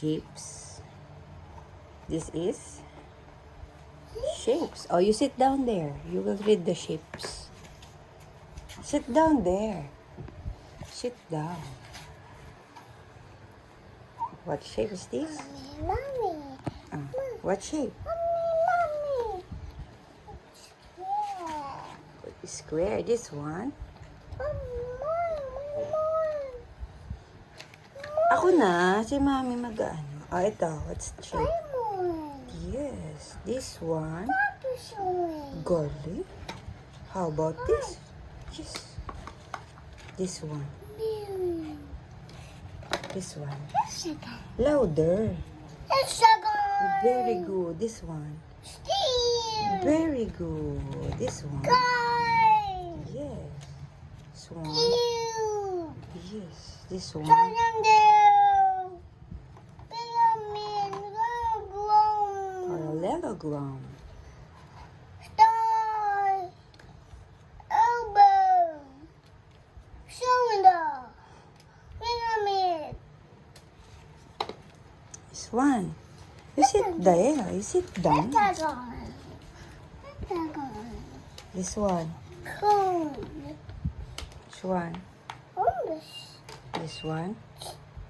shapes. This is shapes. Oh, you sit down there. You will read the shapes. Sit down there. Sit down. What shape is this? Mommy. What shape? Mommy. Square. This one. Ako na. Si Mami mag-ano. Oh, ito. What's the shape? Yes. This one. Golly. How about this? Yes. This one. This one. Louder. Very good. This one. Very good. This one. Yes. This one. Yes. This one. Parallelogram. This one. You sit there. You sit down. This one. Which one? This one.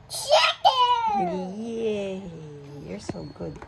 Chicken! Yay! You're so good.